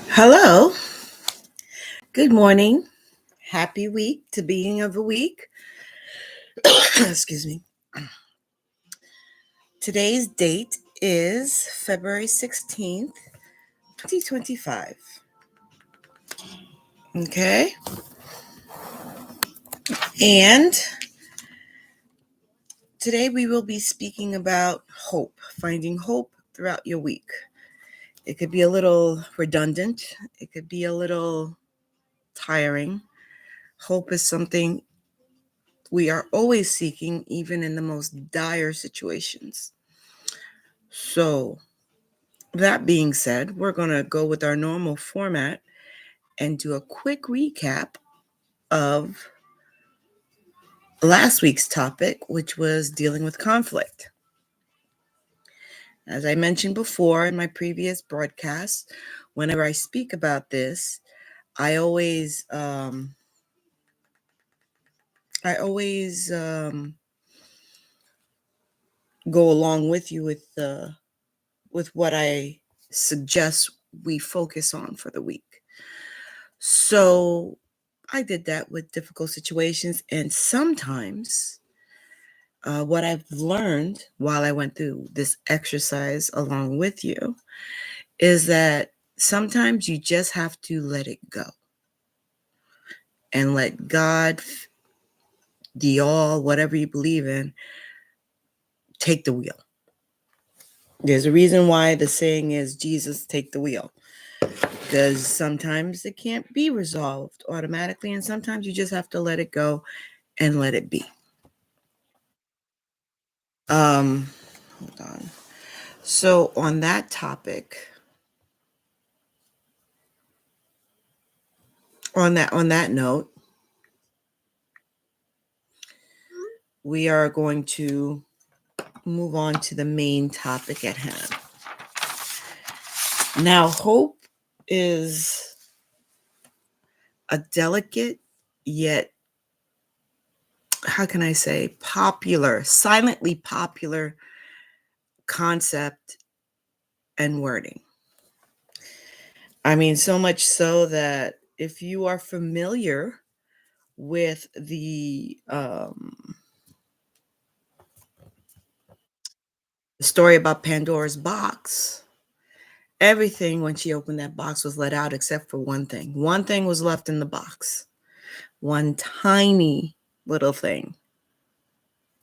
Hello. Good morning. Happy week to beginning of the week. Excuse me. Today's date is February 16th, 2025. Okay. And today we will be speaking about hope, finding hope throughout your week. It could be a little redundant, it could be a little tiring. Hope is something we are always seeking, even in the most dire situations. So, that being said, we're going to go with our normal format and do a quick recap of last week's topic, which was dealing with conflict. As I mentioned before in my previous broadcasts, whenever I speak about this, I always go along with you with what I suggest we focus on for the week. So I did that with difficult situations, and sometimes what I've learned while I went through this exercise along with you is that sometimes you just have to let it go and let God, the all, whatever you believe in, take the wheel. There's a reason why the saying is Jesus, take the wheel. Because sometimes it can't be resolved automatically, and sometimes you just have to let it go and let it be. Hold on. So on that topic, on that note, we are going to move on to the main topic at hand. Now, hope is a delicate yet, how can I say, popular, silently popular concept and wording. I mean, so much so that if you are familiar with the story about Pandora's box, everything when she opened that box was let out except for one thing. One thing was left in the box, one tiny little thing,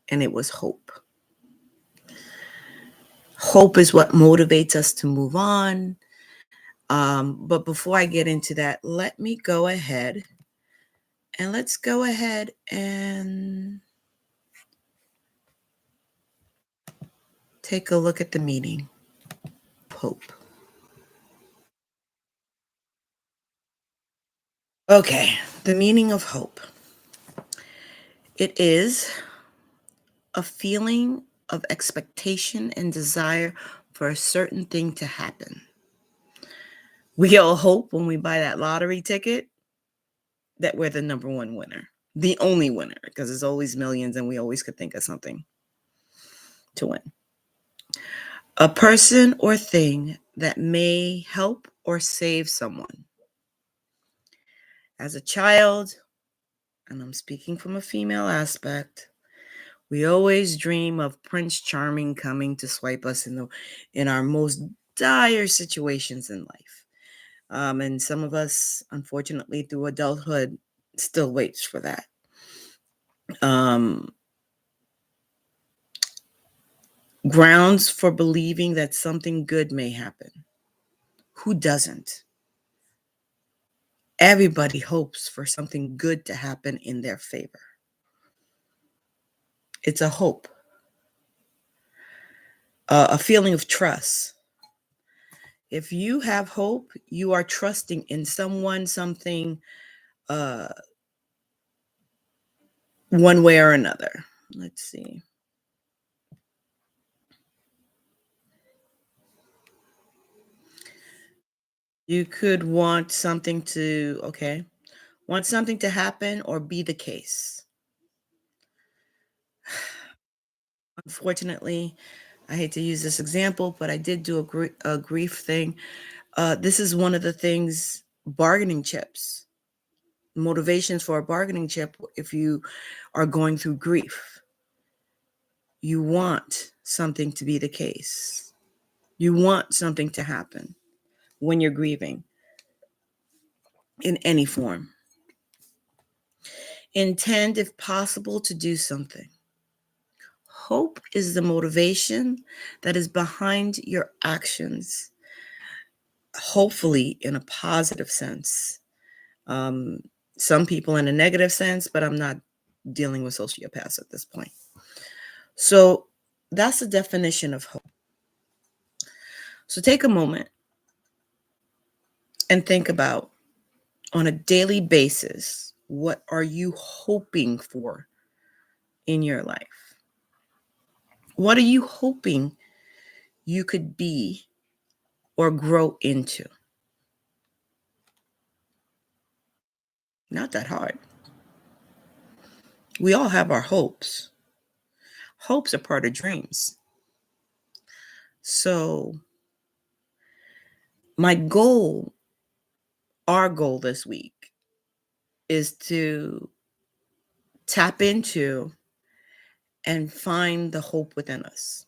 and it was hope. Hope is what motivates us to move on. But before I get into that, let me go ahead and let's go ahead and take a look at the meaning. Hope. Okay, the meaning of hope. It is a feeling of expectation and desire for a certain thing to happen. We all hope when we buy that lottery ticket that we're the number one winner, the only winner, because there's always millions and we always could think of something to win. A person or thing that may help or save someone. As a child, and I'm speaking from a female aspect, we always dream of Prince Charming coming to swipe us in our most dire situations in life. And some of us, unfortunately, through adulthood, still waits for that. Grounds for believing that something good may happen. Who doesn't? Everybody hopes for something good to happen in their favor. It's a hope, a feeling of trust. If you have hope, you are trusting in someone, something, one way or another. Let's see. You could want something to happen or be the case. Unfortunately, I hate to use this example, but I did do a grief thing. This is one of the things, bargaining chips, motivations for a bargaining chip. If you are going through grief, you want something to be the case. You want something to happen when you're grieving in any form. Intend, if possible, to do something. Hope is the motivation that is behind your actions, hopefully in a positive sense. Um, some people in a negative sense, but I'm not dealing with sociopaths at this point. So that's the definition of hope. So take a moment and think about, on a daily basis, what are you hoping for in your life? What are you hoping you could be or grow into? Not that hard. We all have our hopes. Hopes are part of dreams. So, my goal, our goal this week, is to tap into and find the hope within us.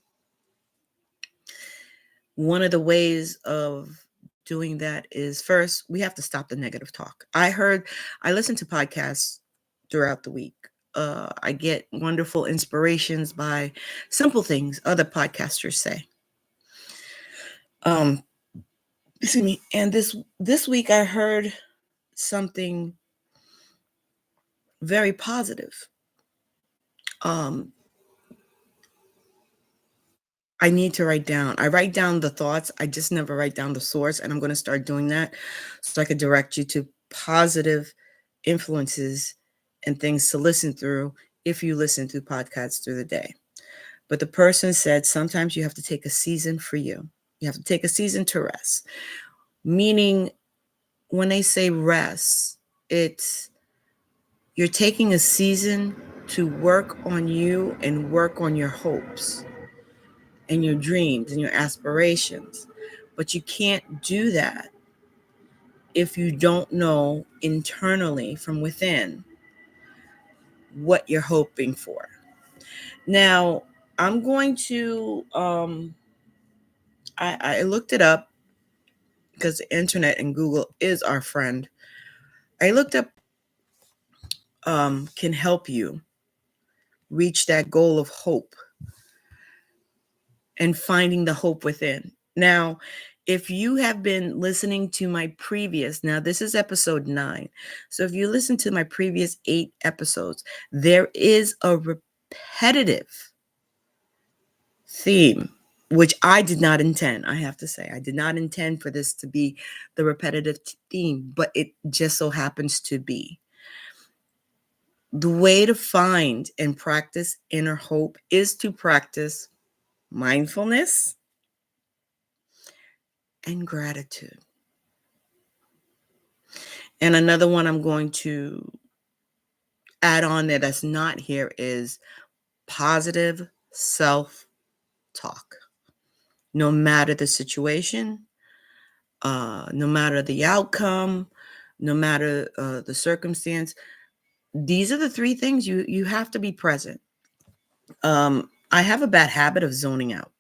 One of the ways of doing that is, first, we have to stop the negative talk. I listen to podcasts throughout the week. I get wonderful inspirations by simple things other podcasters say. Um, Excuse me. And this week I heard something very positive. Um, I need to write down. I write down the thoughts. I just never write down the source, and I'm going to start doing that so I could direct you to positive influences and things to listen through if you listen to podcasts through the day. But the person said sometimes you have to take a season for you. You have to take a season to rest. Meaning, when they say rest, it's you're taking a season to work on you and work on your hopes and your dreams and your aspirations. But you can't do that if you don't know internally from within what you're hoping for. Now, I'm going to, I looked it up because the internet and Google is our friend. I looked up, can help you reach that goal of hope and finding the hope within. Now, if you have been listening to my previous, now this is episode 9. So if you listen to my previous 8 episodes, there is a repetitive theme, which I did not intend. I have to say, I did not intend for this to be the repetitive theme, but it just so happens to be. The way to find and practice inner hope is to practice mindfulness and gratitude. And another one I'm going to add on there that's not here is positive self-talk. No matter the situation, no matter the outcome, no matter the circumstance, these are the 3 things you have to be present. I have a bad habit of zoning out,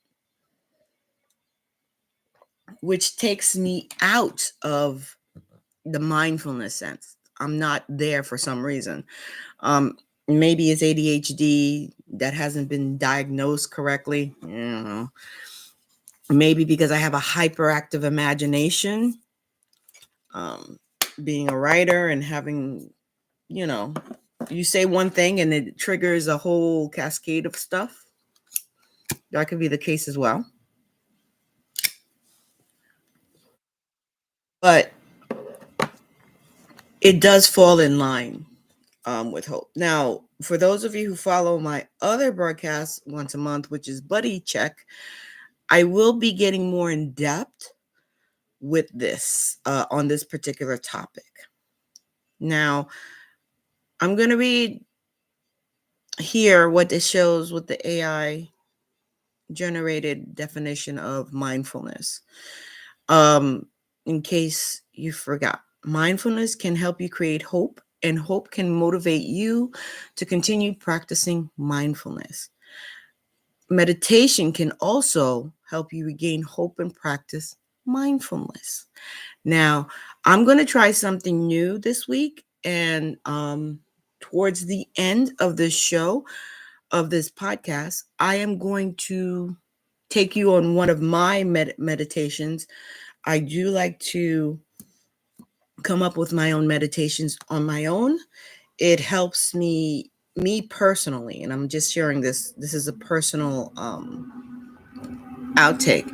which takes me out of the mindfulness sense. I'm not there for some reason. Maybe it's ADHD that hasn't been diagnosed correctly. I don't know. Maybe because I have a hyperactive imagination, um, being a writer and having, you know, you say one thing and it triggers a whole cascade of stuff. That could be the case as well. But it does fall in line with hope. Now, for those of you who follow my other broadcast once a month, which is Buddy Check, I will be getting more in depth with this on this particular topic. Now, I'm going to read here what it shows with the AI generated definition of mindfulness. Um, in case you forgot, mindfulness can help you create hope, and hope can motivate you to continue practicing mindfulness. Meditation can also help you regain hope and practice mindfulness. Now, I'm going to try something new this week, and towards the end of this show, of this podcast, I am going to take you on one of my meditations. I do like to come up with my own meditations on my own. It helps me personally, and I'm just sharing this. This is a personal outtake.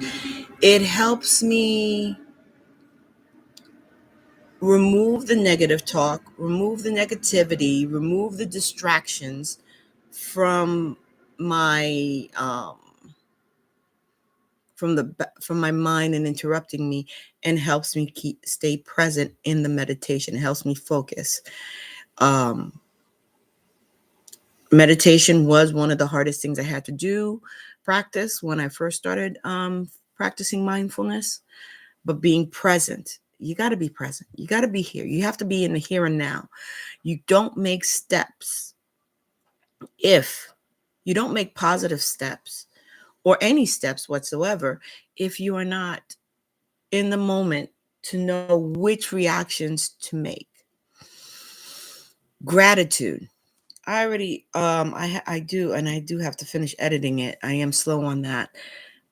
It helps me remove the negative talk, remove the negativity, remove the distractions from my from my mind and interrupting me, and helps me stay present in the meditation. It helps me focus. um Meditation was one of the hardest things I had to do practice when I first started practicing mindfulness. But being present, you got to be present, you got to be here, you have to be in the here and now. You don't make steps, if you don't make positive steps or any steps whatsoever, if you are not in the moment to know which reactions to make. Gratitude. I already I do, and I do have to finish editing it. I am slow on that.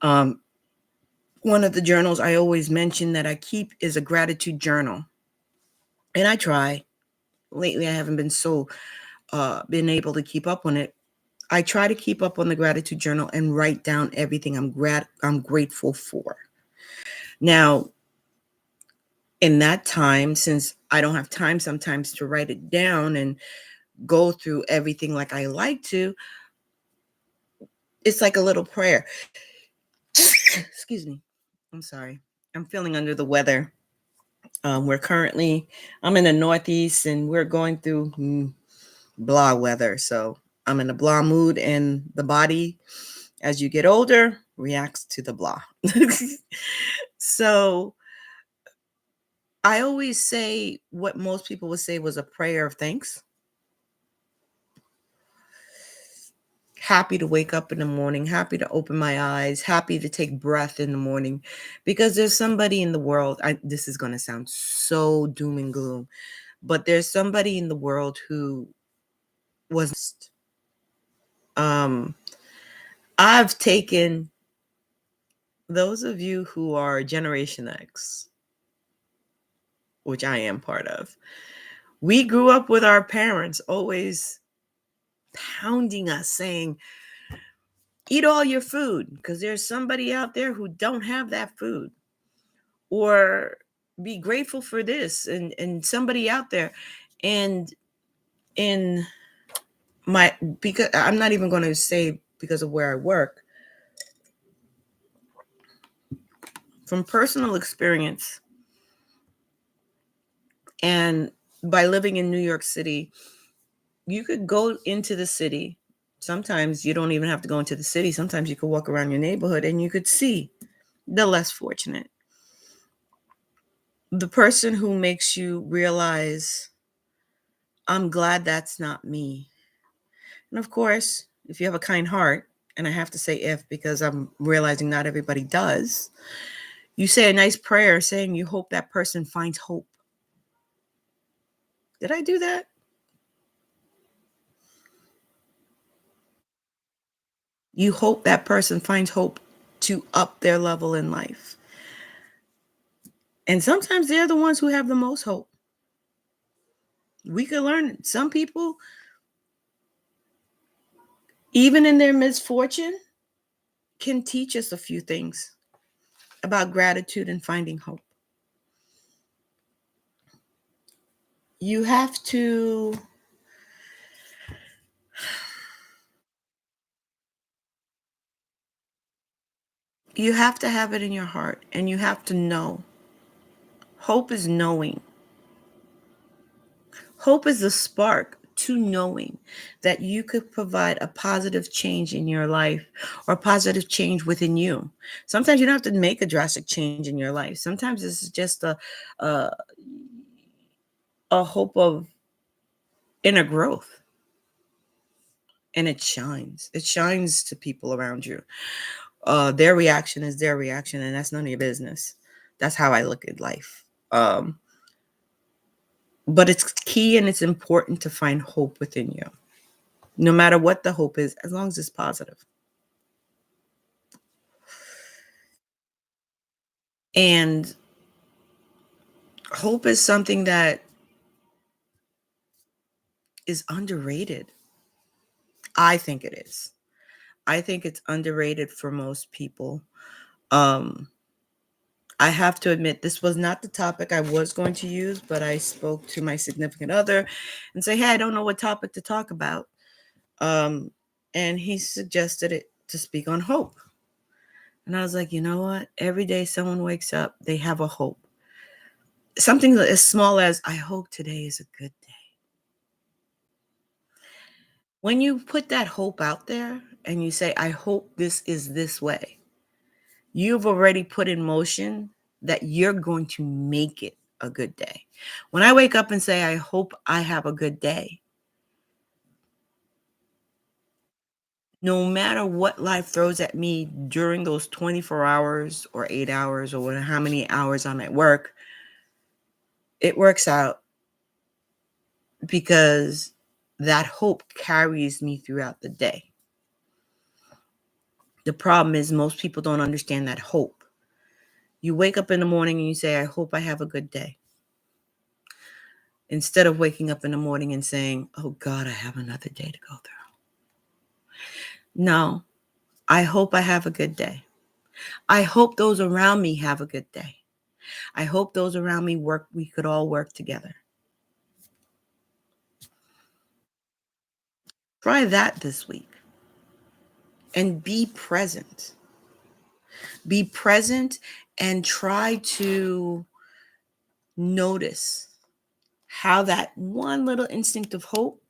Um One of the journals I always mention that I keep is a gratitude journal. And I try. Lately I haven't been so been able to keep up on it. I try to keep up on the gratitude journal and write down everything I'm grateful for. Now, in that time, since I don't have time sometimes to write it down and go through everything like I like to, it's like a little prayer. Excuse me. I'm sorry. I'm feeling under the weather. I'm in the Northeast, and we're going through blah weather. So I'm in a blah mood, and the body, as you get older, reacts to the blah. So I always say what most people would say was a prayer of thanks. Happy to wake up in the morning, happy to open my eyes, happy to take breath in the morning, because there's somebody in the world. This is going to sound so doom and gloom, but there's somebody in the world who was. Um, I've taken those of you who are Generation X, which I am part of. We grew up with our parents always pounding us, saying, eat all your food because there's somebody out there who don't have that food, or be grateful for this and somebody out there. And in my, because I'm not even going to say because of where I work, from personal experience and by living in New York City, you could go into the city. Sometimes you don't even have to go into the city. Sometimes you could walk around your neighborhood and you could see the less fortunate. The person who makes you realize, I'm glad that's not me. And of course, if you have a kind heart, and I have to say if because I'm realizing not everybody does, you say a nice prayer saying you hope that person finds hope. Did I do that? You hope that person finds hope to up their level in life. And sometimes they're the ones who have the most hope. We could learn. Some people, even in their misfortune, can teach us a few things about gratitude and finding hope. You have to have it in your heart, and you have to know. Hope is knowing. Hope is the spark to knowing that you could provide a positive change in your life or a positive change within you. Sometimes you don't have to make a drastic change in your life. Sometimes this is just a, a hope of inner growth, and it shines. It shines to people around you. Their reaction is their reaction, and that's none of your business. That's how I look at life. But it's key and it's important to find hope within you, no matter what the hope is, as long as it's positive. And hope is something that is underrated. I think it is. I think it's underrated for most people. Um, I have to admit, this was not the topic I was going to use, but I spoke to my significant other and say, hey, I don't know what topic to talk about. And he suggested it to speak on hope. And I was like, you know what? Every day someone wakes up, they have a hope. Something as small as, I hope today is a good day. When you put that hope out there and you say, I hope this is this way, you've already put in motion that you're going to make it a good day. When I wake up and say, I hope I have a good day, no matter what life throws at me during those 24 hours or 8 hours or how many hours I'm at work, it works out because that hope carries me throughout the day. The problem is most people don't understand that hope. You wake up in the morning and you say, I hope I have a good day. Instead of waking up in the morning and saying, oh God, I have another day to go through. No, I hope I have a good day. I hope those around me have a good day. I hope those around me we could all work together. Try that this week and be present. Be present and try to notice how that one little instinct of hope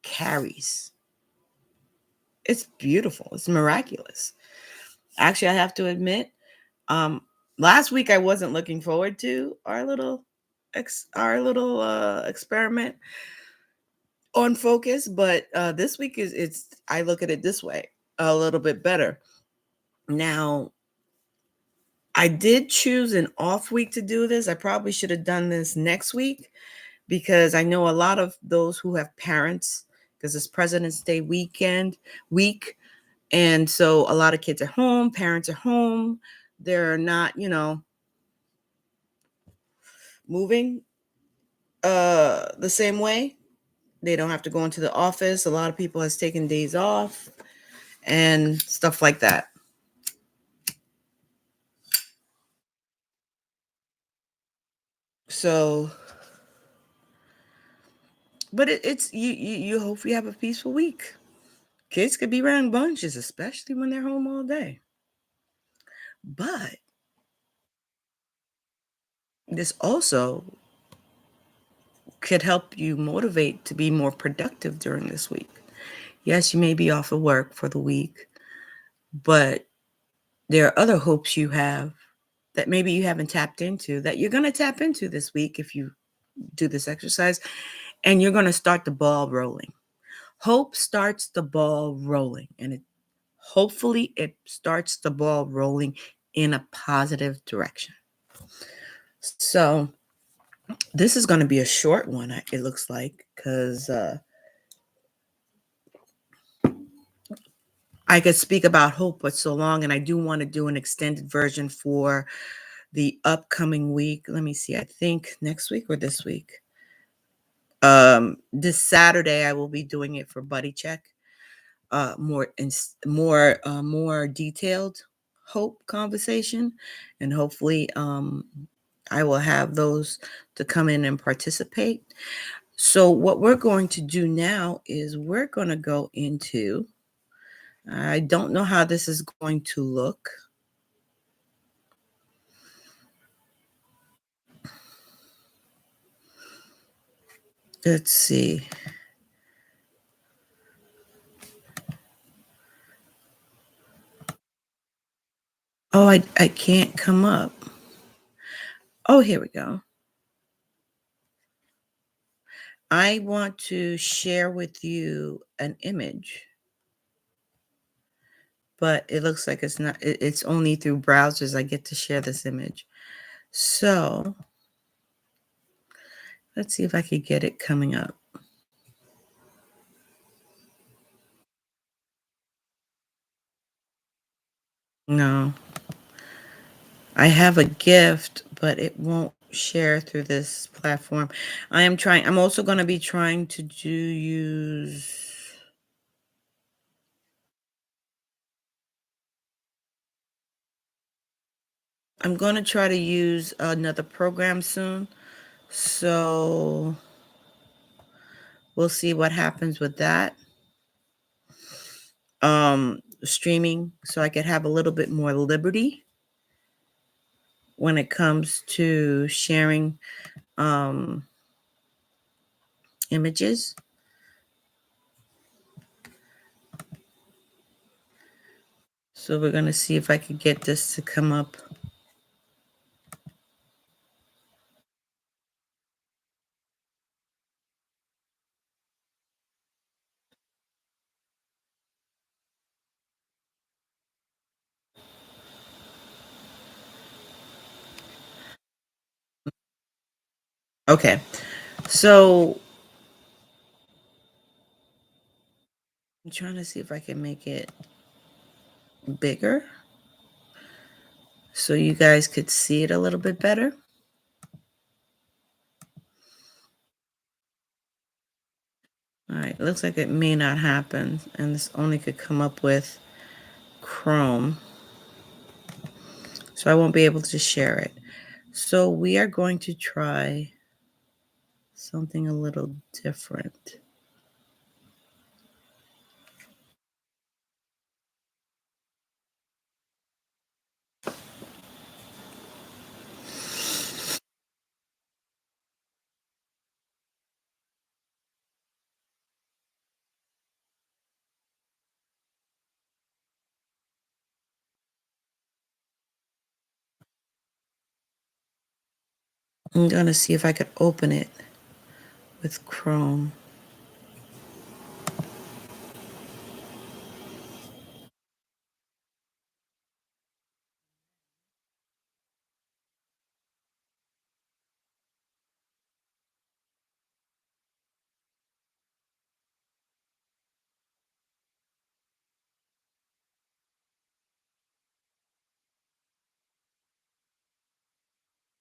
carries. It's beautiful. It's miraculous. Actually, I have to admit, last week I wasn't looking forward to our little experiment on focus, but this week it's I look at it this way a little bit better. Now, I did choose an off week to do this. I probably should have done this next week because I know a lot of those who have parents, because it's President's Day week. And so a lot of kids are home, parents are home. They're not, moving the same way. They don't have to go into the office. A lot of people has taken days off and stuff like that. So, but it's you hope you have a peaceful week. Kids could be around bunches, especially when they're home all day. But this also could help you motivate to be more productive during this week. Yes, you may be off of work for the week, but there are other hopes you have that maybe you haven't tapped into that you're going to tap into this week if you do this exercise, and you're going to start the ball rolling. Hope starts the ball rolling, and hopefully it starts the ball rolling in a positive direction. So this is going to be a short one, it looks like, because I could speak about hope but so long, and I do want to do an extended version for the upcoming week. Let me see. I think next week or this week. This Saturday I will be doing it for Buddy Check. More detailed hope conversation, and hopefully I will have those to come in and participate. So what we're going to do now is we're going to go into, I don't know how this is going to look. Let's see. Oh, I can't come up. Oh, here we go. I want to share with you an image, but it looks like it's not, it's only through browsers I get to share this image. So let's see if I could get it coming up. No, I have a gift, but it won't share through this platform. I'm also going to be trying to I'm going to try to use another program soon. So we'll see what happens with that. Streaming, so I could have a little bit more liberty when it comes to sharing images. So we're going to see if I could get this to come up. Okay. So I'm trying to see if I can make it bigger so you guys could see it a little bit better. All right, looks like it may not happen, and this only could come up with Chrome. So I won't be able to share it. So we are going to try something a little different. I'm going to see if I could open it with Chrome.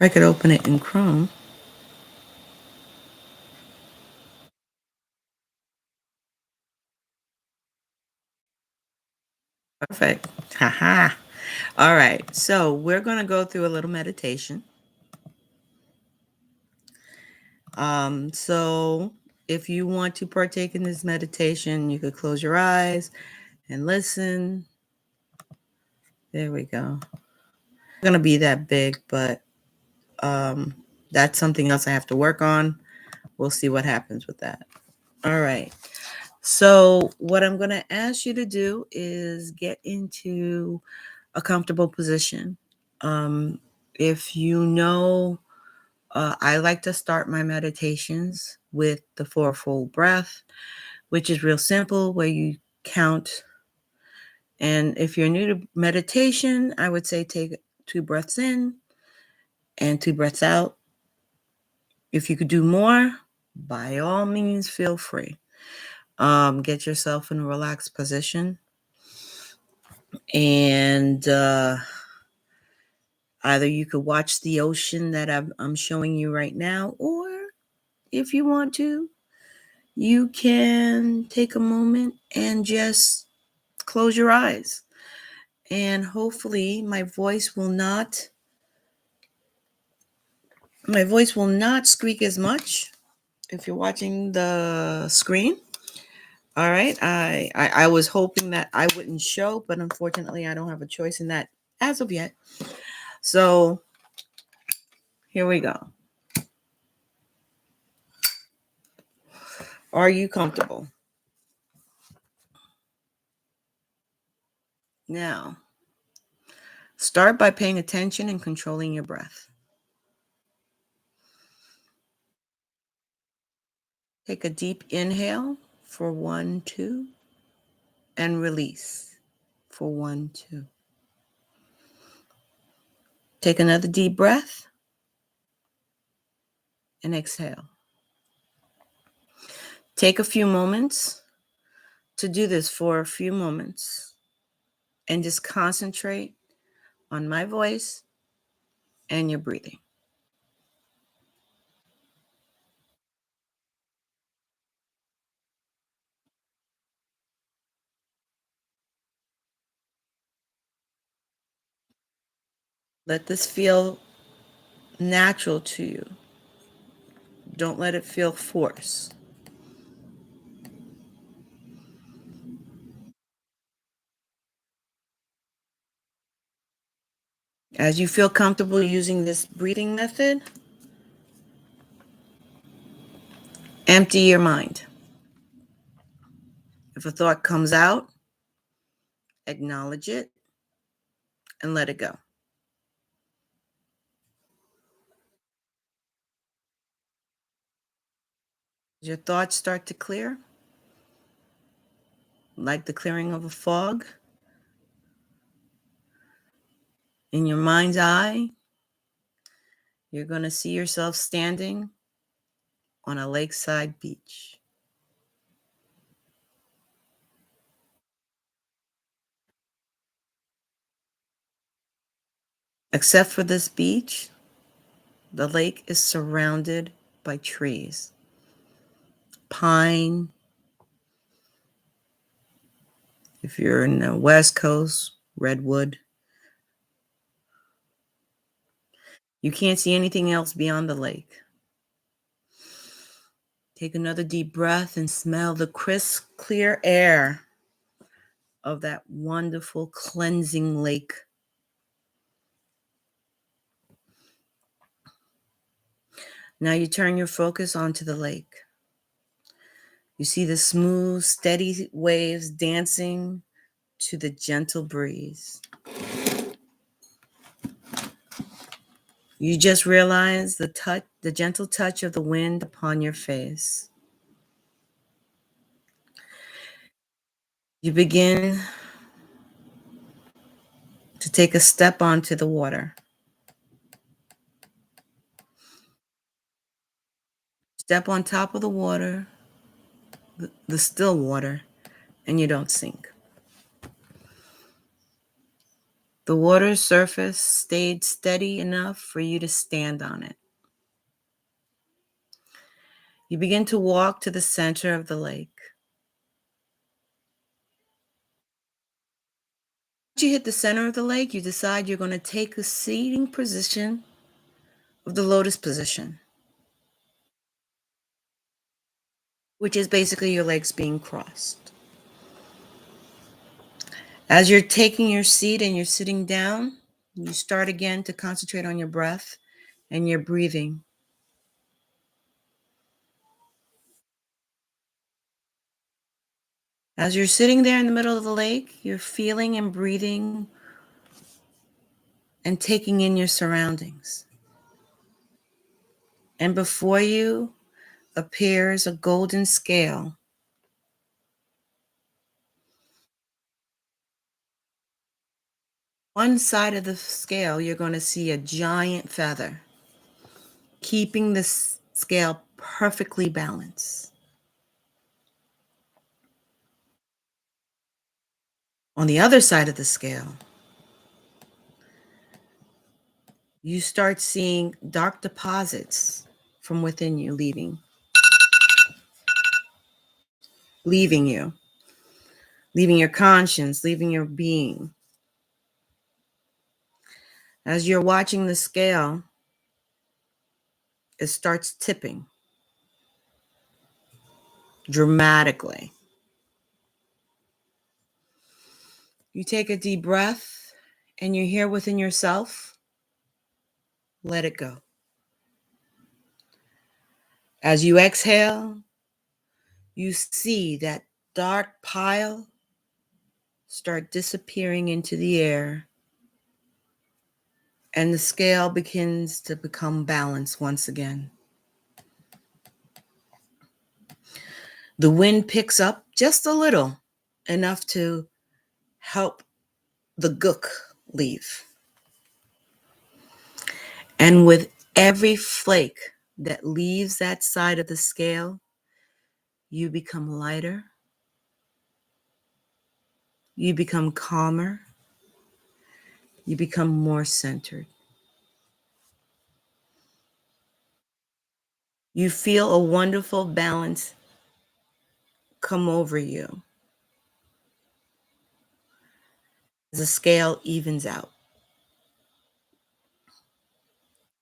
I could open it in Chrome. Perfect. Haha. All right. So we're going to go through a little meditation. So if you want to partake in this meditation, you could close your eyes and listen. There we go. It's going to be that big, but that's something else I have to work on. We'll see what happens with that. All right. So what I'm going to ask you to do is get into a comfortable position. If you know, I like to start my meditations with the fourfold breath, which is real simple, where you count. And if you're new to meditation, I would say take 2 breaths in and 2 breaths out. If you could do more, by all means, feel free. Get yourself in a relaxed position. And either you could watch the ocean that I'm showing you right now, or if you want to, you can take a moment and just close your eyes. And hopefully my voice will not squeak as much if you're watching the screen. All right. I was hoping that I wouldn't show, but unfortunately I don't have a choice in that as of yet. So here we go. Are you comfortable? Now, Start by paying attention and controlling your breath. Take a deep inhale for 1, 2, and release for 1, 2. Take another deep breath and exhale. Take a few moments to do this for a few moments and just concentrate on my voice and your breathing. Let this feel natural to you. Don't let it feel forced. As you feel comfortable using this breathing method, empty your mind. If a thought comes out, acknowledge it and let it go. As your thoughts start to clear, like the clearing of a fog, in your mind's eye, you're going to see yourself standing on a lakeside beach. Except for this beach, the lake is surrounded by trees. Pine. If you're in the West Coast, redwood. You can't see anything else beyond the lake. Take another deep breath and smell the crisp, clear air of that wonderful cleansing lake. Now you turn your focus onto the lake. You see the smooth, steady waves dancing to the gentle breeze. You just realize the gentle touch of the wind upon your face. You begin to take a step onto the water. Step on top of the water, the still water, and you don't sink. The water's surface stayed steady enough for you to stand on it. You begin to walk to the center of the lake. Once you hit the center of the lake, you decide you're going to take a seating position of the lotus position, which is basically your legs being crossed. As you're taking your seat and you're sitting down, you start again to concentrate on your breath and your breathing. As you're sitting there in the middle of the lake, you're feeling and breathing and taking in your surroundings. And before you appears a golden scale. One side of the scale, you're going to see a giant feather, keeping the scale perfectly balanced. On the other side of the scale, you start seeing dark deposits from within you leaving you, leaving your conscience, leaving your being. As you're watching the scale, it starts tipping dramatically. You take a deep breath and you hear within yourself, let it go. As you exhale, you see that dark pile start disappearing into the air and the scale begins to become balanced once again. The wind picks up just a little, enough to help the gook leave. And with every flake that leaves that side of the scale, you become lighter, you become calmer, you become more centered. You feel a wonderful balance come over you as the scale evens out.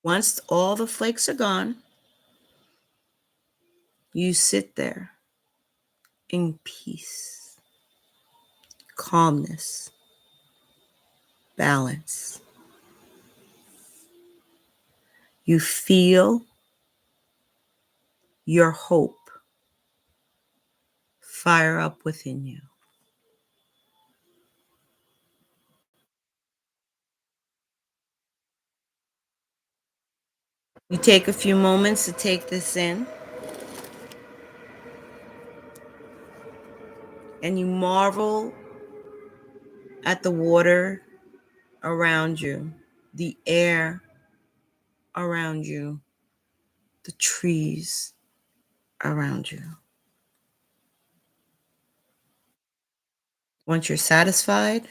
Once all the flakes are gone, you sit there in peace, calmness, balance. You feel your hope fire up within you. You take a few moments to take this in, and you marvel at the water around you, the air around you, the trees around you. Once you're satisfied,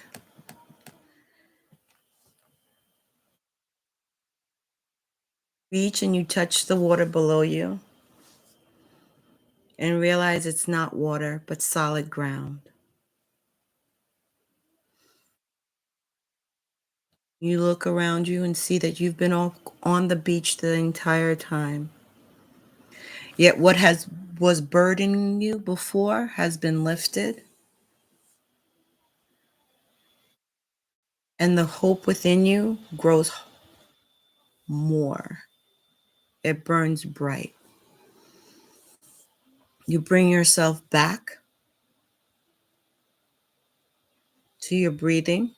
reach and you touch the water below you and realize it's not water, but solid ground. You look around you and see that you've been on the beach the entire time. Yet what was burdening you before has been lifted, and the hope within you grows more. It burns bright. You bring yourself back to your breathing.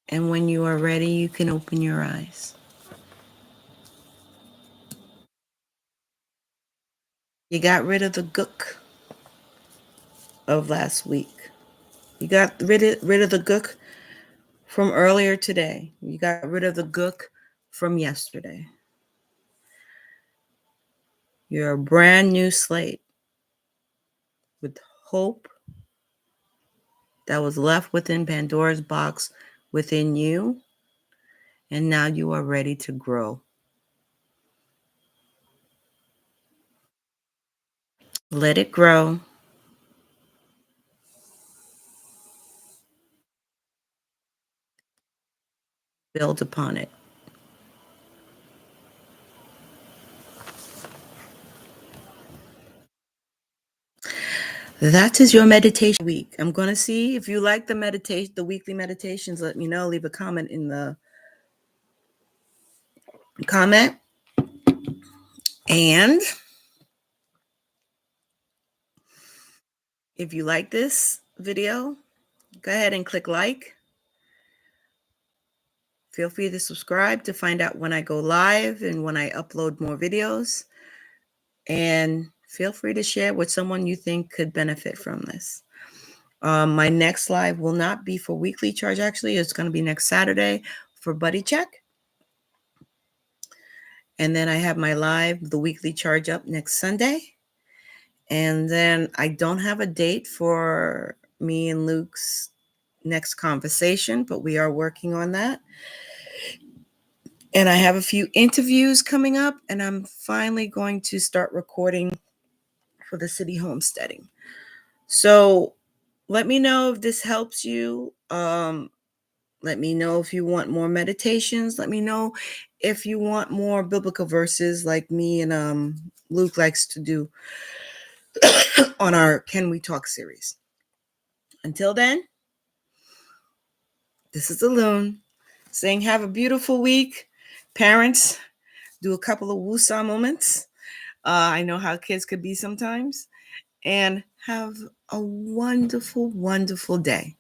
And when you are ready, you can open your eyes. You got rid of the gook of last week. You got rid of the gook from earlier today. You got rid of the gook from yesterday. You're a brand new slate with hope that was left within Pandora's box within you. And now you are ready to grow. Let it grow. Build upon it. That is your meditation week. I'm going to see if you like the meditation, the weekly meditations. Let me know. Leave a comment in the comment. And if you like this video, go ahead and click like. Feel free to subscribe to find out when I go live and when I upload more videos. And feel free to share with someone you think could benefit from this. My next live will not be for weekly charge. Actually, it's going to be next Saturday for Buddy Check. And then I have my live, the weekly charge up next Sunday. And then I don't have a date for me and Luke's next conversation, but we are working on that. And I have a few interviews coming up, and I'm finally going to start recording for the city homesteading. So let me know if this helps you. Let me know if you want more meditations. Let me know if you want more biblical verses like me and Luke likes to do on our Can We Talk series. Until then, this is Alun saying have a beautiful week. Parents, do a couple of woosah moments. I know how kids could be sometimes. and have a wonderful, wonderful day.